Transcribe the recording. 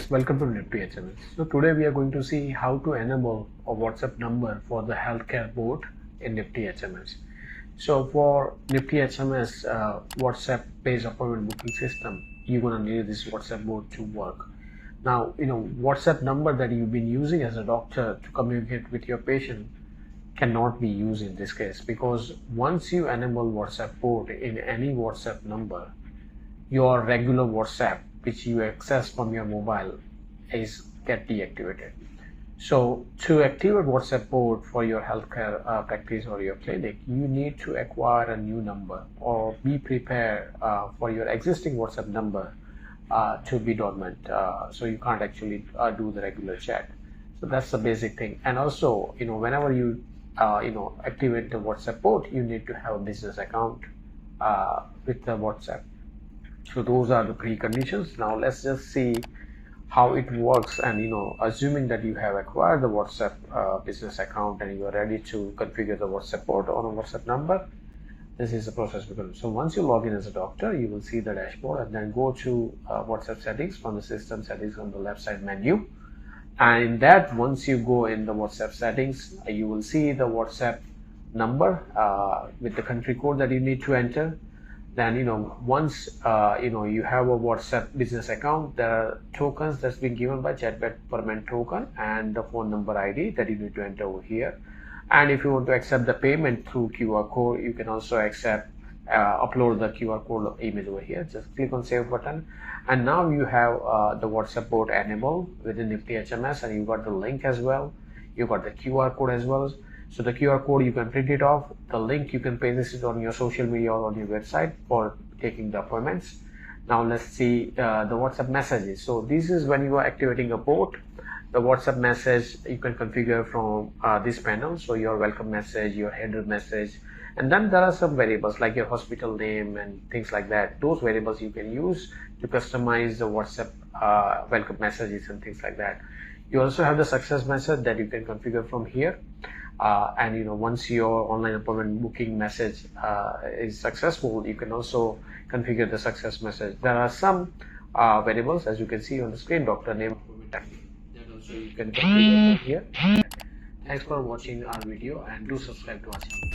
Welcome to NiftyHMS. So today we are going to see how to enable a WhatsApp number for the healthcare board in NiftyHMS. So for NiftyHMS WhatsApp based appointment booking system, you're gonna need this WhatsApp board to work. Now, WhatsApp number that you've been using as a doctor to communicate with your patient cannot be used in this case, because once you enable WhatsApp board in any WhatsApp number, your regular WhatsApp which you access from your mobile is get deactivated. So to activate WhatsApp board for your healthcare practice or your clinic, you need to acquire a new number or be prepared for your existing WhatsApp number to be dormant, so you can't actually do the regular chat. So that's the basic thing. And also, whenever you activate the WhatsApp board, you need to have a business account with the WhatsApp. So those are the preconditions. Now let's just see how it works. And assuming that you have acquired the WhatsApp business account and you are ready to configure the WhatsApp port on a WhatsApp number, this is the process we're going to do. So once you log in as a doctor, you will see the dashboard, and then go to WhatsApp settings from the system settings on the left side menu. And in that, once you go in the WhatsApp settings, you will see the WhatsApp number with the country code that you need to enter. Then once you have a WhatsApp business account, there are tokens that's been given by chatbot permanent token and the phone number ID that you need to enter over here. And if you want to accept the payment through QR code, you can also accept upload the QR code image over here. Just click on save button, and now you have the WhatsApp board enabled within NiftyHMS, and you got the link as well, you got the QR code as well. So the QR code you can print it off, the link you can paste it on your social media or on your website for taking the appointments. Now let's see the WhatsApp messages. So this is when you are activating a board. The WhatsApp message you can configure from this panel. So your welcome message, your header message, and then there are some variables like your hospital name and things like that. Those variables you can use to customize the WhatsApp welcome messages and things like that. You also have the success message that you can configure from here. And once your online appointment booking message is successful, you can also configure the success message. There are some variables, as you can see on the screen, doctor name, that also you can configure from here. Thanks for watching our video, and do subscribe to our channel.